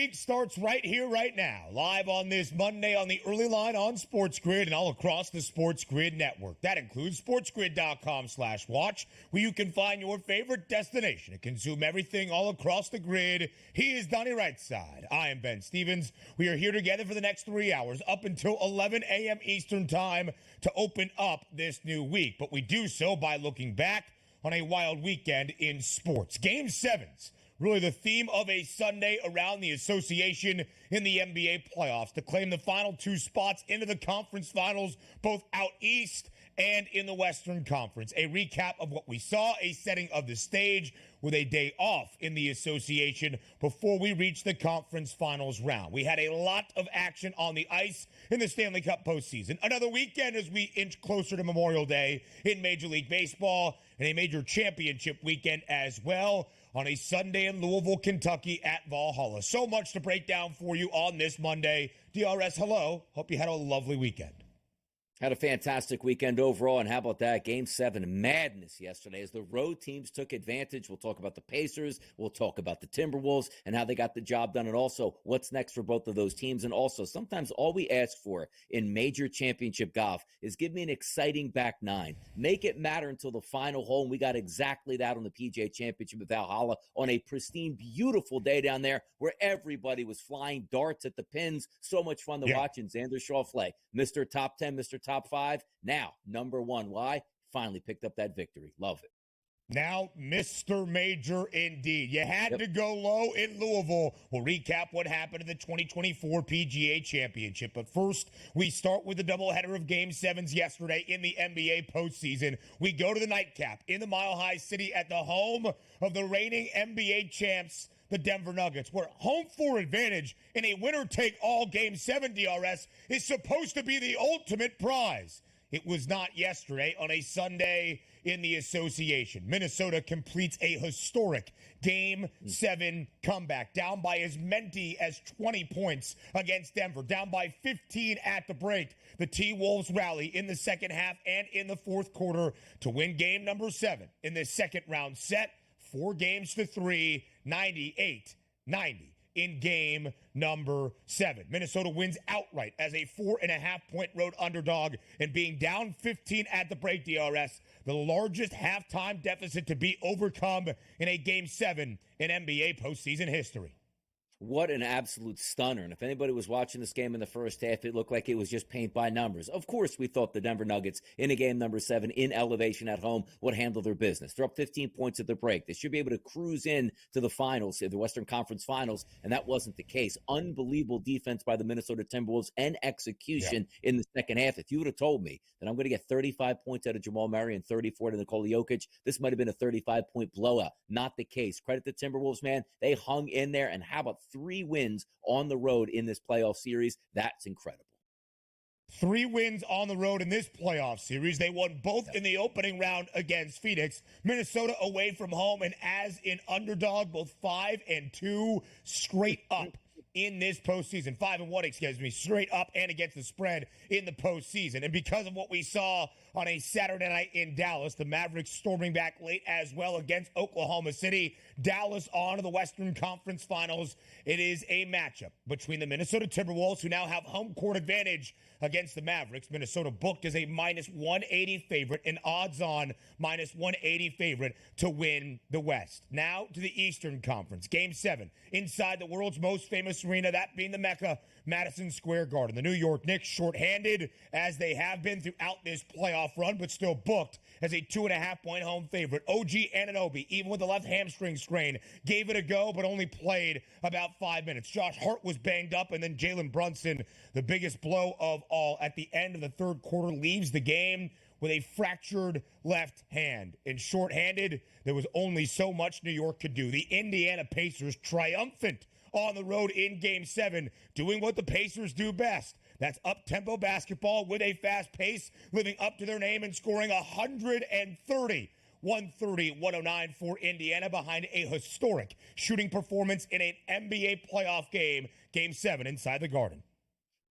week starts right here, right now, live on this Monday on the early line on SportsGrid and all across the SportsGrid network. That includes sportsgrid.com/watch, where you can find your favorite destination to consume everything all across the grid. He is Donnie Rightside. I am Ben Stevens. We are here together for the next 3 hours up until 11 a.m. Eastern time to open up this new week. But we do so by looking back on a wild weekend in sports. Game 7s. Really the theme of a Sunday around the association in the NBA playoffs to claim the final 2 spots into the conference finals, both out east and in the Western Conference. A recap of what we saw, a setting of the stage with a day off in the association before we reach the conference finals round. We had a lot of action on the ice in the Stanley Cup postseason. Another weekend as we inch closer to Memorial Day in Major League Baseball, and a major championship weekend as well on a Sunday in Louisville, Kentucky at Valhalla. So much to break down for you on this Monday. DRS, hello. Hope you had a lovely weekend. Had a fantastic weekend overall, and how about that? Game 7 madness yesterday as the road teams took advantage. We'll talk about the Pacers. We'll talk about the Timberwolves and how they got the job done, and also what's next for both of those teams. And also, sometimes all we ask for in major championship golf is give me an exciting back nine. Make it matter until the final hole, and we got exactly that on the PGA Championship at Valhalla on a pristine, beautiful day down there where everybody was flying darts at the pins. So much fun to watch. And Xander Schauffele, Mr. Top 10, Mr. Top 5, now number 1. Why? Finally picked up that victory. Love it. Now, Mr. Major indeed. You had to go low in Louisville. We'll recap what happened in the 2024 PGA Championship. But first, we start with the doubleheader of Game 7s yesterday in the NBA postseason. We go to the nightcap in the Mile High City at the home of the reigning NBA champs, the Denver Nuggets, where home floor advantage in a winner-take-all Game 7 DRS is supposed to be the ultimate prize. It was not yesterday on a Sunday in the association. Minnesota completes a historic Game 7 comeback, down by as many as 20 points against Denver, down by 15 at the break. The T-Wolves rally in the second half and in the fourth quarter to win Game number 7 in the second round set, 4-3, 98-90 in Game number 7. Minnesota wins outright as a 4.5-point road underdog, and being down 15 at the break, DRS, the largest halftime deficit to be overcome in a Game 7 in NBA postseason history. What an absolute stunner. And if anybody was watching this game in the first half, it looked like it was just paint by numbers. Of course, we thought the Denver Nuggets in a game number 7 in elevation at home would handle their business. They're up 15 points at the break. They should be able to cruise in to the finals, the Western Conference Finals, and that wasn't the case. Unbelievable defense by the Minnesota Timberwolves and execution in the second half. If you would have told me that I'm going to get 35 points out of Jamal Murray and 34 to Nikola Jokic, this might have been a 35-point blowout. Not the case. Credit the Timberwolves, man. They hung in there, and how about 3 wins on the road in this playoff series? That's incredible. 3 wins on the road in this playoff series. They won both in the opening round against Phoenix. Minnesota away from home, and as an underdog, both 5-2 straight up in this postseason. 5-1, straight up and against the spread in the postseason. And because of what we saw on a Saturday night in Dallas, the Mavericks storming back late as well against Oklahoma City, Dallas on to the Western Conference Finals. It is a matchup between the Minnesota Timberwolves, who now have home court advantage against the Mavericks. Minnesota booked as a -180 favorite, an odds-on -180 favorite to win the West. Now to the Eastern Conference. Game 7 inside the world's most famous arena, that being the Mecca, Madison Square Garden. The New York Knicks shorthanded as they have been throughout this playoff run, but still booked as a 2.5-point home favorite. OG Anunoby, even with the left hamstring strain, gave it a go, but only played about 5 minutes. Josh Hart was banged up, and then Jalen Brunson, the biggest blow of all, at the end of the third quarter, leaves the game with a fractured left hand. And shorthanded, there was only so much New York could do. The Indiana Pacers triumphant on the road in Game 7, doing what the Pacers do best. That's up-tempo basketball with a fast pace, living up to their name and scoring 130. 130-109 for Indiana behind a historic shooting performance in an NBA playoff game, Game 7 inside the Garden.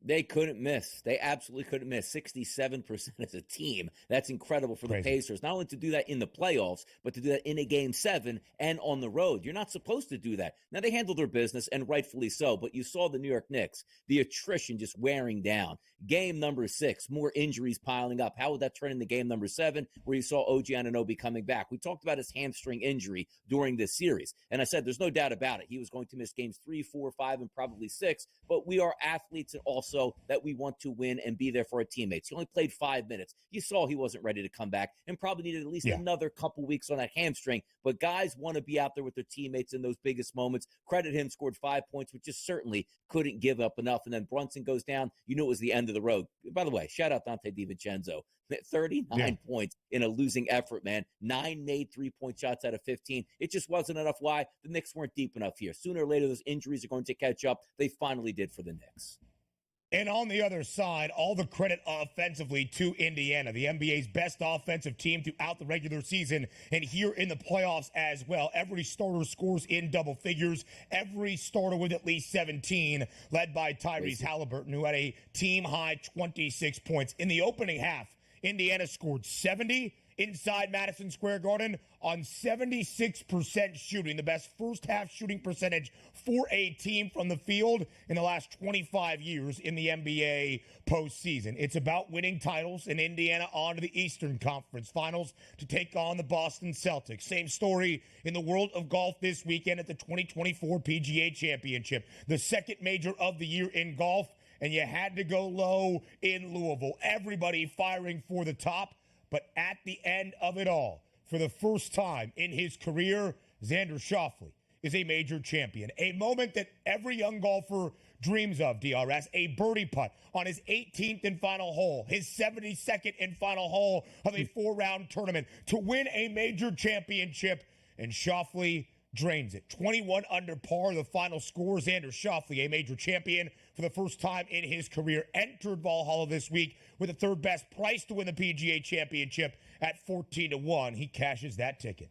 They couldn't miss. They absolutely couldn't miss. 67% as a team. That's incredible for the Pacers. Not only to do that in the playoffs, but to do that in a game 7 and on the road. You're not supposed to do that. Now, they handled their business, and rightfully so, but you saw the New York Knicks, the attrition just wearing down. Game number 6, more injuries piling up. How would that turn into game number 7, where you saw OG Anunoby coming back? We talked about his hamstring injury during this series, and I said there's no doubt about it. He was going to miss games 3, 4, 5, and probably 6, but we are athletes and also that we want to win and be there for our teammates. He only played 5 minutes. You saw he wasn't ready to come back and probably needed at least another couple weeks on that hamstring. But guys want to be out there with their teammates in those biggest moments. Credit him, scored 5 points, which just certainly couldn't give up enough. And then Brunson goes down. You knew it was the end of the road. By the way, shout out Dante DiVincenzo. 39 points in a losing effort, man. 9 made 3-point shots out of 15. It just wasn't enough. Why? The Knicks weren't deep enough here. Sooner or later, those injuries are going to catch up. They finally did for the Knicks. And on the other side, all the credit offensively to Indiana, the NBA's best offensive team throughout the regular season and here in the playoffs as well. Every starter scores in double figures. Every starter with at least 17, led by Tyrese Halliburton, who had a team-high 26 points. In the opening half, Indiana scored 70 inside Madison Square Garden on 76% shooting, the best first-half shooting percentage for a team from the field in the last 25 years in the NBA postseason. It's about winning titles, and Indiana on to the Eastern Conference Finals to take on the Boston Celtics. Same story in the world of golf this weekend at the 2024 PGA Championship, the second major of the year in golf, and you had to go low in Louisville. Everybody firing for the top. But at the end of it all, for the first time in his career, Xander Schauffele is a major champion. A moment that every young golfer dreams of, DRS. A birdie putt on his 18th and final hole, his 72nd and final hole of a 4-round tournament to win a major championship. And Schauffele drains it. 21 under par, the final score. Xander Schauffele, a major champion for the first time in his career, entered Valhalla this week with the third best price to win the PGA Championship at 14-1. He cashes that ticket.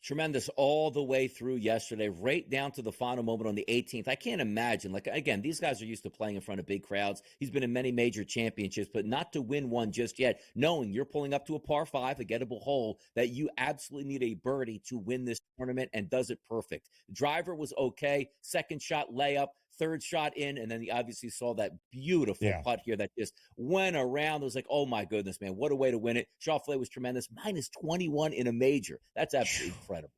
Tremendous all the way through yesterday, right down to the final moment on the 18th. I can't imagine, like, again, these guys are used to playing in front of big crowds. He's been in many major championships, but not to win one just yet, knowing you're pulling up to a par 5, a gettable hole, that you absolutely need a birdie to win this tournament, and does it perfect. Driver was okay, second shot layup, third shot in, and then he obviously saw that beautiful putt here that just went around. It was like, oh my goodness, man, what a way to win it. Schauffele was tremendous. Minus 21 in a major. That's absolutely incredible.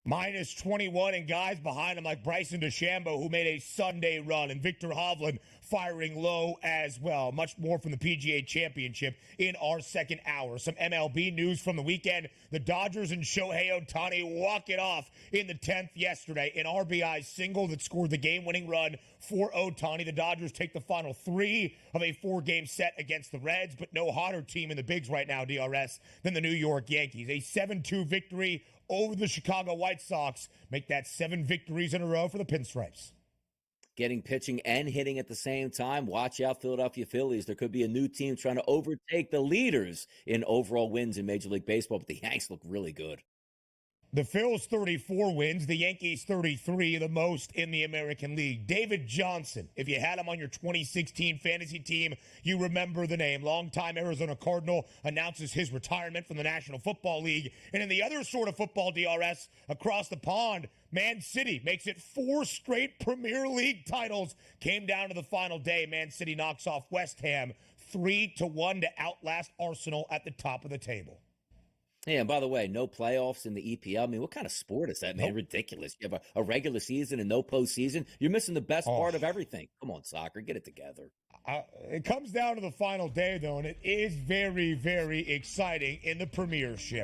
Minus 21, and guys behind him like Bryson DeChambeau, who made a Sunday run, and Victor Hovland firing low as well. Much more from the PGA Championship in our second hour. Some MLB news from the weekend. The Dodgers and Shohei Ohtani walk it off in the 10th yesterday. An RBI single that scored the game-winning run for Ohtani. The Dodgers take the final 3 of a 4-game set against the Reds, but no hotter team in the bigs right now, DRS, than the New York Yankees. A 7-2 victory over the Chicago White Sox, make that 7 victories in a row for the Pinstripes. Getting pitching and hitting at the same time. Watch out, Philadelphia Phillies. There could be a new team trying to overtake the leaders in overall wins in Major League Baseball, but the Yanks look really good. The Phils 34 wins, the Yankees 33, the most in the American League. David Johnson, if you had him on your 2016 fantasy team, you remember the name. Longtime Arizona Cardinal announces his retirement from the National Football League. And in the other sort of football, DRS, across the pond, Man City makes it 4 straight Premier League titles. Came down to the final day. Man City knocks off West Ham 3-1 to outlast Arsenal at the top of the table. Yeah, and by the way, no playoffs in the EPL. I mean, what kind of sport is that, man? Nope. Ridiculous. You have a regular season and no postseason. You're missing the best part of everything. Come on, soccer, get it together. It comes down to the final day, though, and it is very, very exciting in the Premiership.